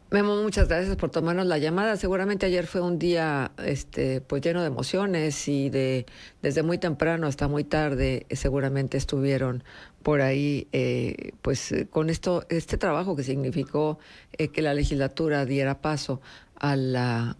Memo, muchas gracias por tomarnos la llamada. Seguramente ayer fue un día, pues lleno de emociones y desde muy temprano hasta muy tarde, seguramente estuvieron por ahí, con este trabajo que significó que la legislatura diera paso a la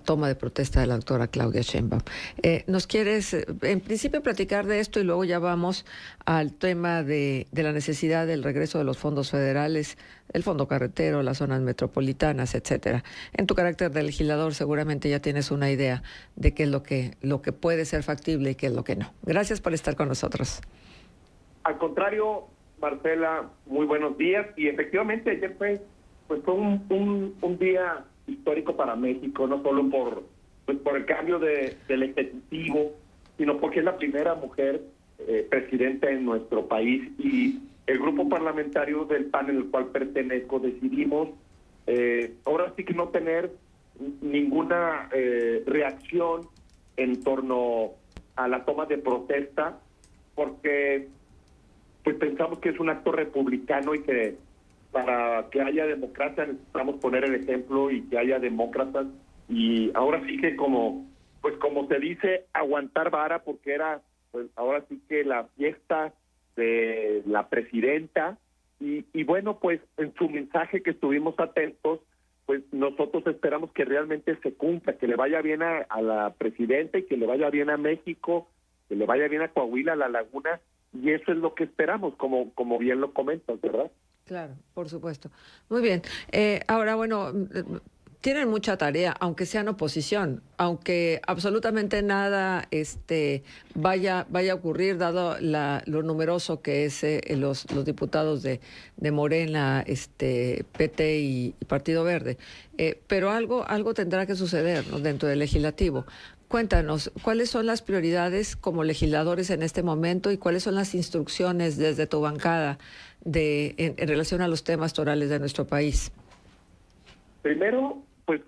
toma de protesta de la doctora Claudia Sheinbaum. ¿Nos quieres, en principio, platicar de esto y luego ya vamos al tema de la necesidad del regreso de los fondos federales, el fondo carretero, las zonas metropolitanas, etcétera? En tu carácter de legislador seguramente ya tienes una idea de qué es lo que puede ser factible y qué es lo que no. Gracias por estar con nosotros. Al contrario, Marcela, muy buenos días. Y efectivamente ayer fue un día histórico para México, no solo por el cambio del Ejecutivo, sino porque es la primera mujer presidenta en nuestro país. Y el grupo parlamentario del PAN, en el cual pertenezco, decidimos ahora sí que no tener ninguna reacción en torno a la toma de protesta, porque pues pensamos que es un acto republicano y que para que haya democracia necesitamos poner el ejemplo y que haya demócratas. Y ahora sí que como se dice, aguantar vara, porque era pues ahora sí que la fiesta de la presidenta. Y bueno, pues en su mensaje, que estuvimos atentos, pues nosotros esperamos que realmente se cumpla, que le vaya bien a la presidenta y que le vaya bien a México, que le vaya bien a Coahuila, a La Laguna. Y eso es lo que esperamos, como bien lo comentas, ¿verdad? Claro, por supuesto. Muy bien. Ahora, bueno, tienen mucha tarea, aunque sean oposición, aunque absolutamente nada vaya a ocurrir, dado lo numeroso que es los diputados de Morena, PT y Partido Verde. Pero algo tendrá que suceder, ¿no?, dentro del legislativo. Cuéntanos, ¿cuáles son las prioridades como legisladores en este momento y cuáles son las instrucciones desde tu bancada en relación a los temas torales de nuestro país? Primero, pues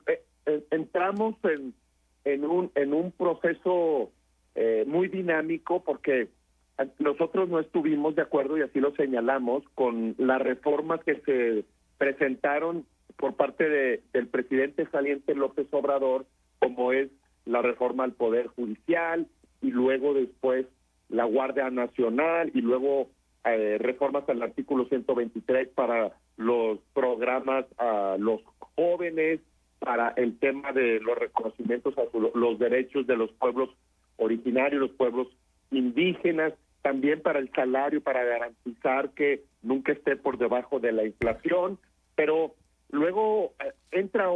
entramos en un proceso muy dinámico, porque nosotros no estuvimos de acuerdo, y así lo señalamos, con las reformas que se presentaron por parte del presidente saliente López Obrador, como es la reforma al Poder Judicial, y luego después la Guardia Nacional, y luego reformas al artículo 123 para los programas a los jóvenes, para el tema de los reconocimientos a los derechos de los pueblos originarios, los pueblos indígenas, también para el salario, para garantizar que nunca esté por debajo de la inflación. Pero luego entra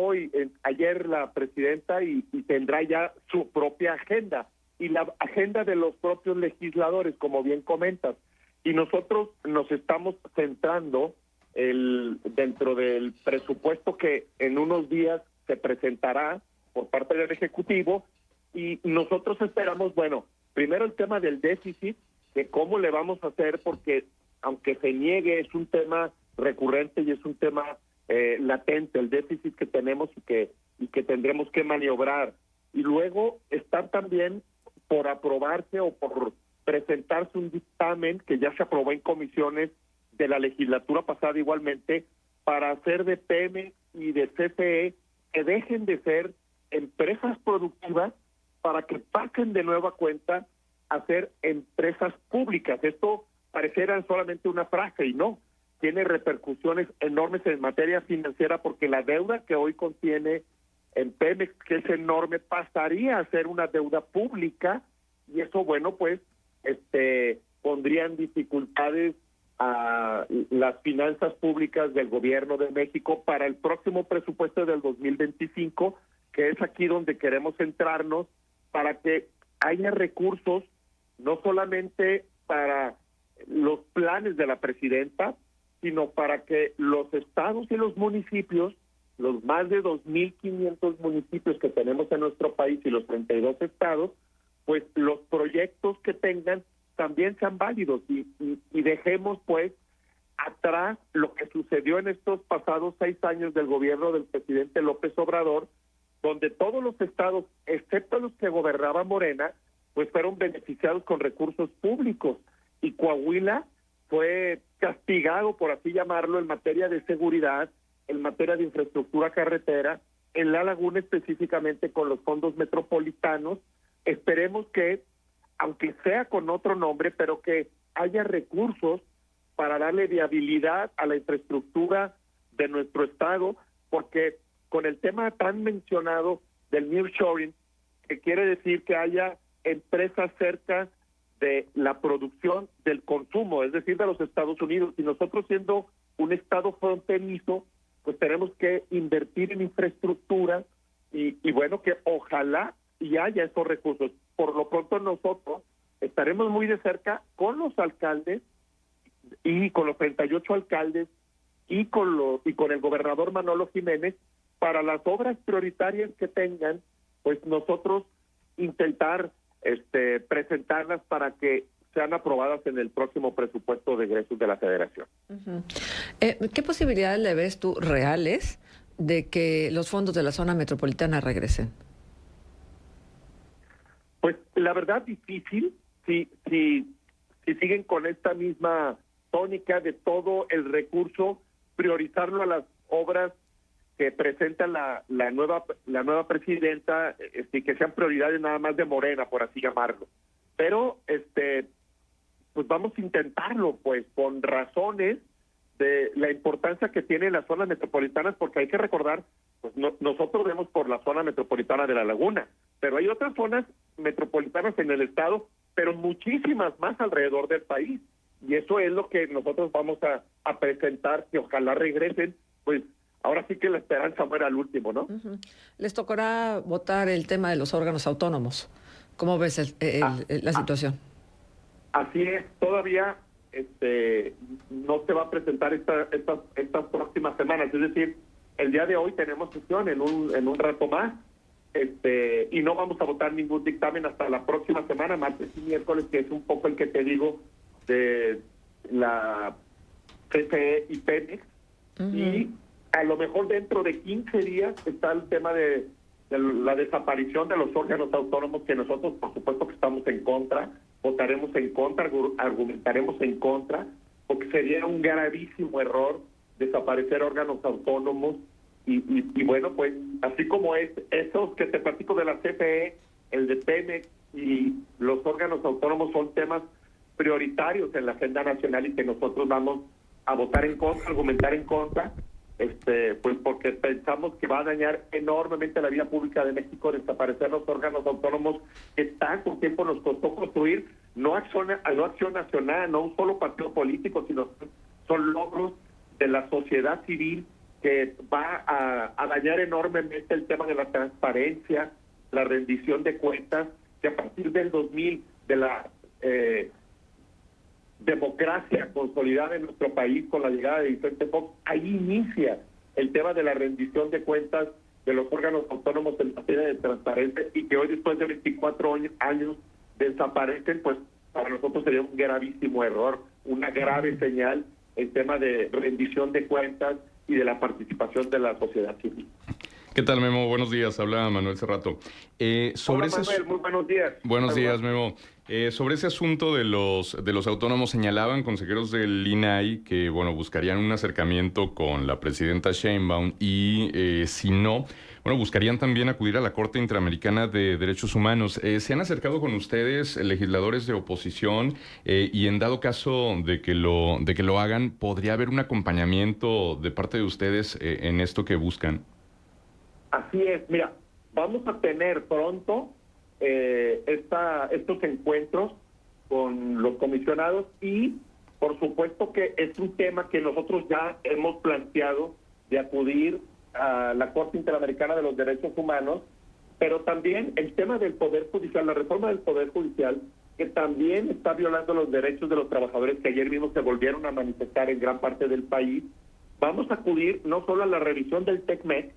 ayer la presidenta y tendrá ya su propia agenda, y la agenda de los propios legisladores, como bien comentas. Y nosotros nos estamos centrando dentro del presupuesto que en unos días se presentará por parte del Ejecutivo, y nosotros esperamos, bueno, primero el tema del déficit, de cómo le vamos a hacer, porque aunque se niegue, es un tema recurrente y es un tema latente, el déficit que tenemos y que tendremos que maniobrar. Y luego están también por aprobarse o por presentarse un dictamen que ya se aprobó en comisiones de la legislatura pasada igualmente, para hacer de Pemex y de CFE que dejen de ser empresas productivas, para que pasen de nueva cuenta a ser empresas públicas. Esto pareciera solamente una frase, y no, tiene repercusiones enormes en materia financiera, porque la deuda que hoy contiene en Pemex, que es enorme, pasaría a ser una deuda pública, y eso, bueno, pues pondría en dificultades a las finanzas públicas del gobierno de México para el próximo presupuesto del 2025, que es aquí donde queremos centrarnos, para que haya recursos no solamente para los planes de la presidenta, sino para que los estados y los municipios, los más de 2.500 municipios que tenemos en nuestro país y los 32 estados, pues los proyectos que tengan también sean válidos, y dejemos pues atrás lo que sucedió en estos pasados 6 años del gobierno del presidente López Obrador, donde todos los estados, excepto los que gobernaba Morena, pues fueron beneficiados con recursos públicos, y Coahuila fue castigado, por así llamarlo, en materia de seguridad, en materia de infraestructura carretera, en La Laguna específicamente con los fondos metropolitanos. Esperemos que, aunque sea con otro nombre, pero que haya recursos para darle viabilidad a la infraestructura de nuestro estado, porque con el tema tan mencionado del nearshoring, que quiere decir que haya empresas cerca de la producción del consumo, es decir, de los Estados Unidos, y nosotros siendo un estado fronterizo, pues tenemos que invertir en infraestructura y bueno, que ojalá y haya esos recursos. Por lo pronto nosotros estaremos muy de cerca con los alcaldes y con los 38 alcaldes y con el gobernador Manolo Jiménez para las obras prioritarias que tengan, pues nosotros intentar presentarlas para que sean aprobadas en el próximo presupuesto de egresos de la Federación. Uh-huh. ¿Qué posibilidades le ves tú reales de que los fondos de la zona metropolitana regresen? Pues la verdad difícil, si siguen con esta misma tónica de todo el recurso, priorizarlo a las obras que presenta la nueva presidenta, que sean prioridades nada más de Morena, por así llamarlo. Pero pues vamos a intentarlo, pues, con razones de la importancia que tiene las zonas metropolitanas, porque hay que recordar, pues nosotros vemos por la zona metropolitana de La Laguna, pero hay otras zonas metropolitanas en el estado, pero muchísimas más alrededor del país, y eso es lo que nosotros vamos a presentar, que ojalá regresen, pues ahora sí que la esperanza muera al último, ¿no? Uh-huh. Les tocará votar el tema de los órganos autónomos. ¿Cómo ves la situación? Así es, todavía no se va a presentar estas próximas semanas, es decir, el día de hoy tenemos sesión en un rato más, y no vamos a votar ningún dictamen hasta la próxima semana, martes y miércoles, que es un poco el que te digo de la CFE y Pemex, uh-huh. Y a lo mejor dentro de 15 días está el tema de la desaparición de los órganos autónomos, que nosotros por supuesto que estamos en contra, votaremos en contra, argumentaremos en contra, porque sería un gravísimo error desaparecer órganos autónomos y bueno, pues así como esos que te platico de la CFE, el de Pemex y los órganos autónomos son temas prioritarios en la agenda nacional y que nosotros vamos a votar en contra, argumentar en contra, pues porque pensamos que va a dañar enormemente la vida pública de México desaparecer los órganos autónomos que tanto tiempo nos costó construir, no acción nacional, no un solo partido político, sino son logros de la sociedad civil que va a dañar enormemente el tema de la transparencia, la rendición de cuentas, que a partir del 2000, de la democracia consolidada en nuestro país con la llegada de Vicente Fox, ahí inicia el tema de la rendición de cuentas de los órganos autónomos en materia de transparencia, y que hoy, después de 24 años, desaparecen, pues para nosotros sería un gravísimo error, una grave señal el tema de rendición de cuentas y de la participación de la sociedad civil. ¿Qué tal, Memo? Buenos días, habla Manuel Cerrato. Hola, Manuel, muy buenos días. Buenos días, Memo. Sobre ese asunto de los autónomos, señalaban consejeros del INAI que, bueno, buscarían un acercamiento con la presidenta Sheinbaum y, si no, bueno, buscarían también acudir a la Corte Interamericana de Derechos Humanos. ¿Se han acercado con ustedes, legisladores de oposición, y en dado caso de que lo hagan, podría haber un acompañamiento de parte de ustedes en esto que buscan? Así es, mira, vamos a tener pronto estos encuentros con los comisionados y por supuesto que es un tema que nosotros ya hemos planteado de acudir a la Corte Interamericana de los Derechos Humanos, pero también el tema del Poder Judicial, la reforma del Poder Judicial, que también está violando los derechos de los trabajadores que ayer mismo se volvieron a manifestar en gran parte del país. Vamos a acudir no solo a la revisión del TECMEC,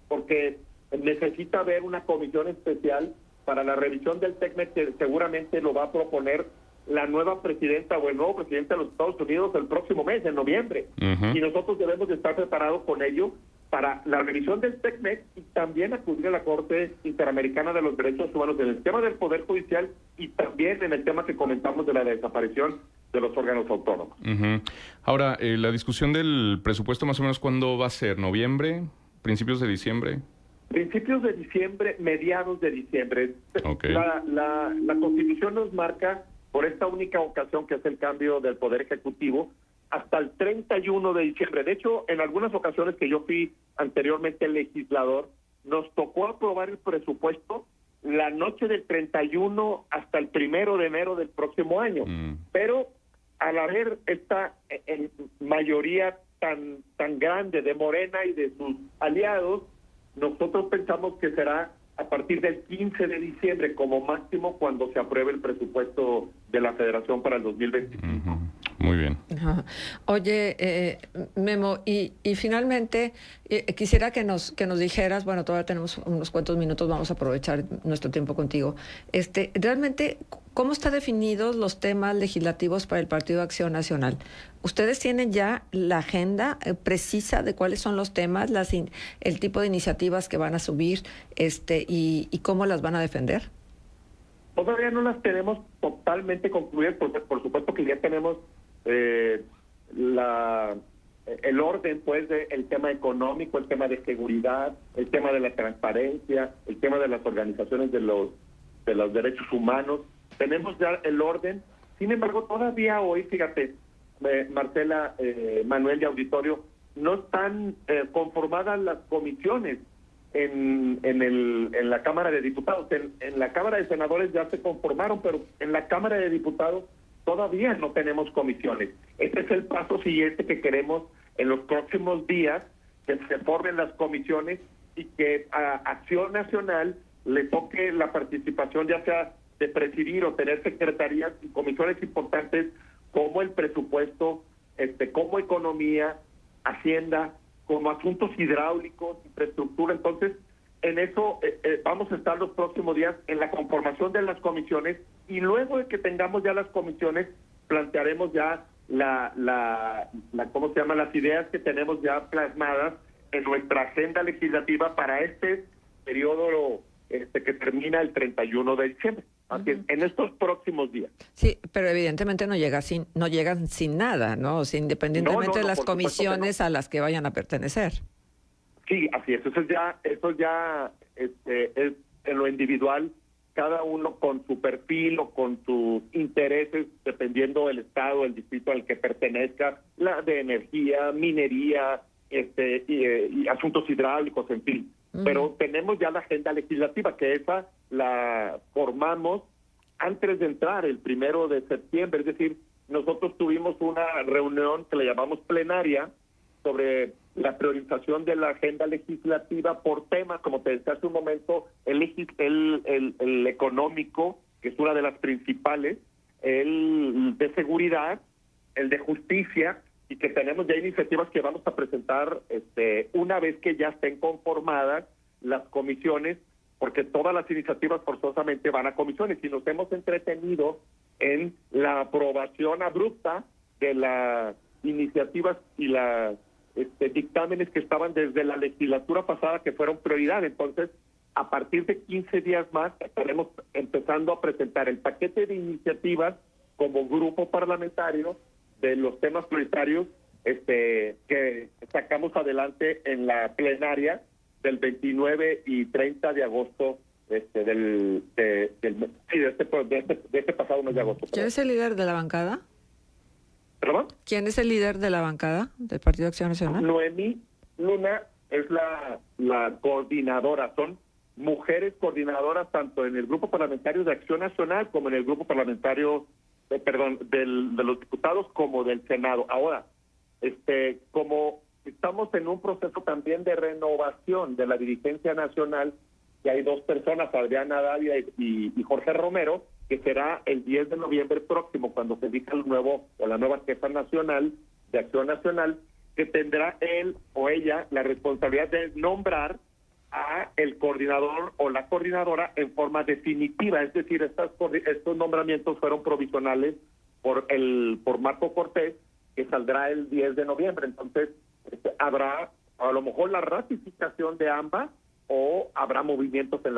porque necesita haber una comisión especial para la revisión del TECMEC, que seguramente lo va a proponer la nueva presidenta o el nuevo presidente de los Estados Unidos el próximo mes, en noviembre. Uh-huh. Y nosotros debemos de estar preparados con ello para la revisión del TECMEC y también acudir a la Corte Interamericana de los Derechos Humanos en el tema del Poder Judicial y también en el tema que comentamos de la desaparición los órganos autónomos. Ujú. Ahora, la discusión del presupuesto, más o menos, ¿cuándo va a ser? ¿Noviembre? ¿Principios de diciembre? Principios de diciembre, mediados de diciembre. Okay. La Constitución nos marca, por esta única ocasión que es el cambio del Poder Ejecutivo, hasta el 31 de diciembre. De hecho, en algunas ocasiones que yo fui anteriormente legislador, nos tocó aprobar el presupuesto la noche del 31 hasta el 1 de enero del próximo año. Pero al haber esta mayoría tan grande de Morena y de sus aliados, nosotros pensamos que será a partir del 15 de diciembre como máximo cuando se apruebe el presupuesto de la Federación para el 2025. Muy bien. Ajá. Oye, Memo, y finalmente quisiera que nos dijeras, bueno, todavía tenemos unos cuantos minutos, vamos a aprovechar nuestro tiempo contigo. Realmente, ¿cómo están definidos los temas legislativos para el Partido Acción Nacional? ¿Ustedes tienen ya la agenda precisa de cuáles son los temas, el tipo de iniciativas que van a subir, y cómo las van a defender? Todavía no las tenemos totalmente concluidas, porque por supuesto que ya tenemos el orden, pues, el tema económico, el tema de seguridad, el tema de la transparencia, el tema de las organizaciones de los derechos humanos. Tenemos ya el orden. Sin embargo, todavía hoy, fíjate, Marcela, Manuel y auditorio, no están conformadas las comisiones en la Cámara de Diputados. En la Cámara de Senadores ya se conformaron, pero en la Cámara de Diputados todavía no tenemos comisiones. Este es el paso siguiente que queremos en los próximos días, que se formen las comisiones y que a Acción Nacional le toque la participación, ya sea de presidir o tener secretarías y comisiones importantes como el presupuesto, como economía, hacienda, como asuntos hidráulicos, infraestructura. Entonces, en eso vamos a estar los próximos días en la conformación de las comisiones, y luego de que tengamos ya las comisiones, plantearemos ya ¿cómo se llama? Las ideas que tenemos ya plasmadas en nuestra agenda legislativa para este periodo que termina el 31 de diciembre. Así es, en estos próximos días. Sí, pero evidentemente no llegan sin nada, ¿no? O sea, independientemente de las comisiones a las que vayan a pertenecer. Sí, así es. Eso ya es en lo individual, cada uno con su perfil o con sus intereses, dependiendo del estado, el distrito al que pertenezca, la de energía, minería, y asuntos hidráulicos, en fin. Pero tenemos ya la agenda legislativa, que esa la formamos antes de entrar el 1 de septiembre. Es decir, nosotros tuvimos una reunión que le llamamos plenaria sobre la priorización de la agenda legislativa por temas, como te decía hace un momento, el económico, que es una de las principales, el de seguridad, el de justicia, y que tenemos ya iniciativas que vamos a presentar una vez que ya estén conformadas las comisiones, porque todas las iniciativas forzosamente van a comisiones, y nos hemos entretenido en la aprobación abrupta de las iniciativas y las dictámenes que estaban desde la legislatura pasada, que fueron prioridad. Entonces, a partir de 15 días más, estaremos empezando a presentar el paquete de iniciativas como grupo parlamentario de los temas prioritarios que sacamos adelante en la plenaria del 29 y 30 de agosto de este pasado mes de agosto. ¿Quién es el líder de la bancada? ¿Perdón? ¿Quién es el líder de la bancada del Partido Acción Nacional? Noemí Luna es la coordinadora. Son mujeres coordinadoras tanto en el grupo parlamentario de Acción Nacional como en el grupo parlamentario de los diputados como del Senado. Ahora, como estamos en un proceso también de renovación de la dirigencia nacional, y hay dos personas, Adriana Dávila y Jorge Romero, que será el 10 de noviembre próximo, cuando se elija la nueva jefa nacional de Acción Nacional, que tendrá él o ella la responsabilidad de nombrar a el coordinador o la coordinadora en forma definitiva. Es decir, estos nombramientos fueron provisionales por Marco Cortés, que saldrá el 10 de noviembre. Entonces, habrá a lo mejor la ratificación de ambas, o habrá movimientos en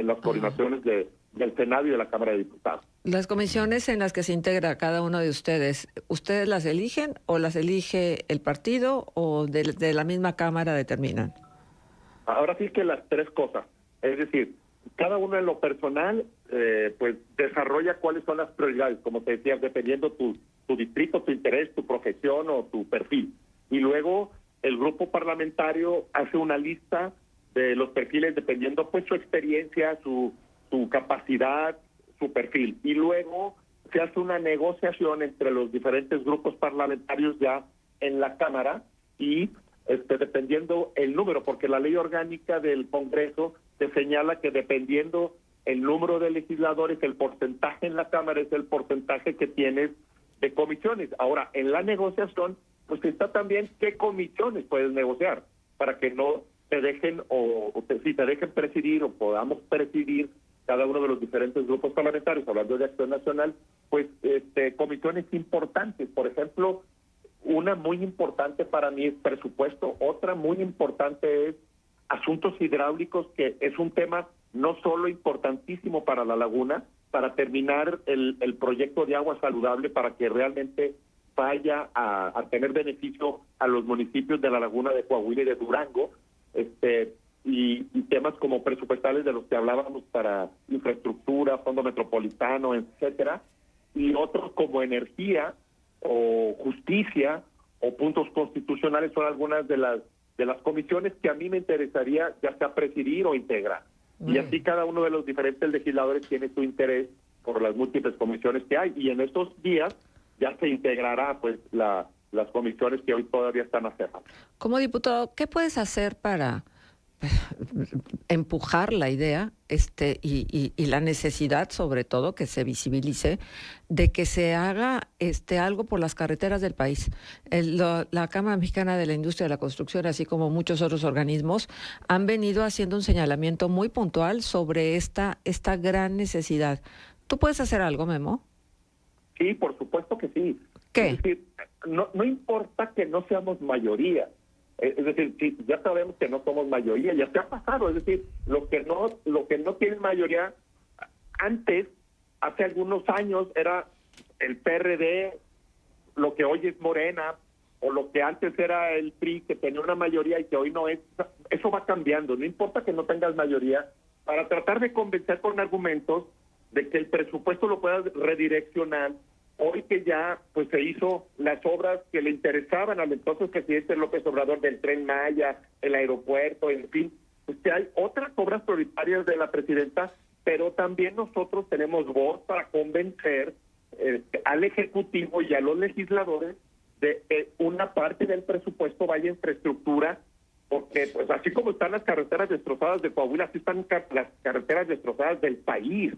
las coordinaciones de del Senado y de la Cámara de Diputados. Las comisiones en las que se integra cada uno de ustedes, ¿ustedes las eligen o las elige el partido o de la misma Cámara determinan? Ahora sí que las tres cosas, es decir, cada uno en lo personal pues desarrolla cuáles son las prioridades, como te decía, dependiendo tu distrito, tu interés, tu profesión o tu perfil. Y luego el grupo parlamentario hace una lista de los perfiles dependiendo pues su experiencia, su capacidad, su perfil. Y luego se hace una negociación entre los diferentes grupos parlamentarios ya en la Cámara y dependiendo el número, porque la ley orgánica del Congreso te señala que dependiendo el número de legisladores, el porcentaje en la Cámara es el porcentaje que tienes de comisiones. Ahora, en la negociación, pues está también qué comisiones puedes negociar para que no te dejen si te dejen presidir o podamos presidir cada uno de los diferentes grupos parlamentarios, hablando de Acción Nacional, pues comisiones importantes. Por ejemplo, una muy importante para mí es presupuesto, otra muy importante es asuntos hidráulicos, que es un tema no solo importantísimo para la laguna, para terminar el proyecto de agua saludable, para que realmente vaya a tener beneficio a los municipios de la laguna de Coahuila y de Durango, y temas como presupuestales de los que hablábamos para infraestructura, fondo metropolitano, etcétera, y otros como energía o justicia o puntos constitucionales son algunas de las comisiones que a mí me interesaría ya sea presidir o integrar. Y así cada uno de los diferentes legisladores tiene su interés por las múltiples comisiones que hay, y en estos días ya se integrará pues las comisiones que hoy todavía están a cerrar. Como diputado, ¿qué puedes hacer para empujar la idea y la necesidad, sobre todo, que se visibilice de que se haga algo por las carreteras del país? La Cámara Mexicana de la Industria de la Construcción, así como muchos otros organismos, han venido haciendo un señalamiento muy puntual sobre esta gran necesidad. ¿Tú puedes hacer algo, Memo? Sí, por supuesto que sí. ¿Qué? Es decir, no importa que no seamos mayoría. Es decir, sí, ya sabemos que no somos mayoría, ya se ha pasado. Es decir, lo que no tienen mayoría, antes, hace algunos años, era el PRD, lo que hoy es Morena, o lo que antes era el PRI, que tenía una mayoría y que hoy no es. Eso va cambiando. No importa que no tengas mayoría, para tratar de convencer con argumentos de que el presupuesto lo puedas redireccionar. Hoy que ya pues se hizo las obras que le interesaban al entonces presidente López Obrador, del Tren Maya, el aeropuerto, en fin, pues que hay otras obras prioritarias de la presidenta, pero también nosotros tenemos voz para convencer al Ejecutivo y a los legisladores de que una parte del presupuesto vaya a infraestructura, porque pues así como están las carreteras destrozadas de Coahuila, así están las carreteras destrozadas del país.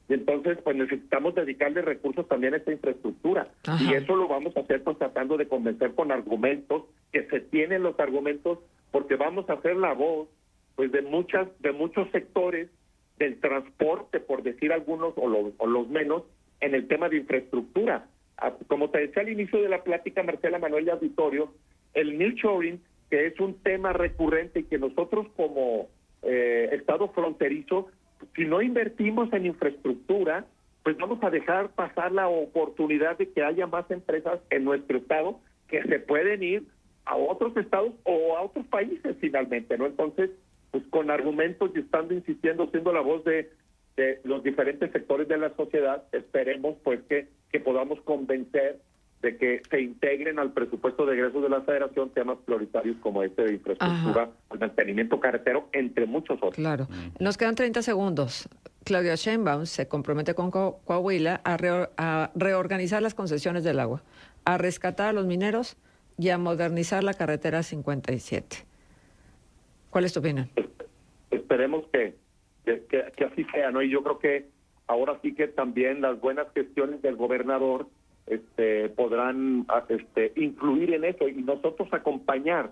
Y entonces, pues necesitamos dedicarle recursos también a esta infraestructura. Ajá. Y eso lo vamos a hacer pues tratando de convencer con argumentos, que se tienen los argumentos, porque vamos a hacer la voz pues de muchos sectores del transporte, por decir algunos o los menos, en el tema de infraestructura. Como te decía al inicio de la plática, Marcela, Manuel y auditorio, el nearshoring, que es un tema recurrente y que nosotros como Estado fronterizo, si no invertimos en infraestructura, pues vamos a dejar pasar la oportunidad de que haya más empresas en nuestro estado que se pueden ir a otros estados o a otros países finalmente, ¿no? Entonces, pues con argumentos y estando insistiendo, siendo la voz de los diferentes sectores de la sociedad, esperemos pues que podamos convencer de que se integren al presupuesto de egresos de la Federación temas prioritarios como este de infraestructura, el mantenimiento carretero, entre muchos otros. Claro. Nos quedan 30 segundos. Claudia Sheinbaum se compromete con Coahuila a reorganizar las concesiones del agua, a rescatar a los mineros y a modernizar la carretera 57. ¿Cuál es tu opinión? Esperemos que así sea, ¿no? Y yo creo que ahora sí que también las buenas gestiones del gobernador podrán influir en eso y nosotros acompañar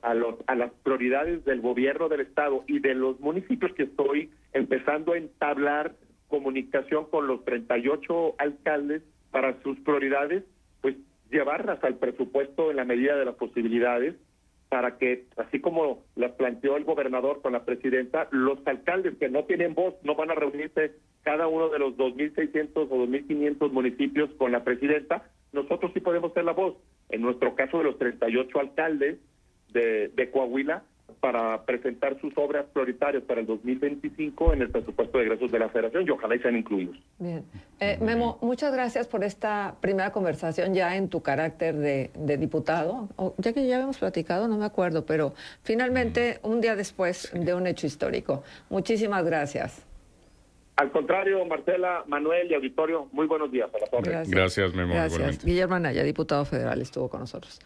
a las prioridades del gobierno del estado y de los municipios, que estoy empezando a entablar comunicación con los 38 alcaldes para sus prioridades, pues llevarlas al presupuesto en la medida de las posibilidades, para que, así como las planteó el gobernador con la presidenta, los alcaldes que no tienen voz no van a reunirse cada uno de los 2.600 o 2.500 municipios con la presidenta. Nosotros sí podemos ser la voz, en nuestro caso de los 38 alcaldes de Coahuila, para presentar sus obras prioritarias para el 2025 en el presupuesto de egresos de la Federación, y ojalá y sean incluidos. Bien. Memo, muchas gracias por esta primera conversación ya en tu carácter de diputado, ya que ya habíamos platicado, no me acuerdo, pero finalmente un día después de un hecho histórico. Muchísimas gracias. Al contrario, Marcela, Manuel y auditorio, muy buenos días. A la Gracias, Memo. Gracias. Igualmente. Guillermo Anaya, diputado federal, estuvo con nosotros.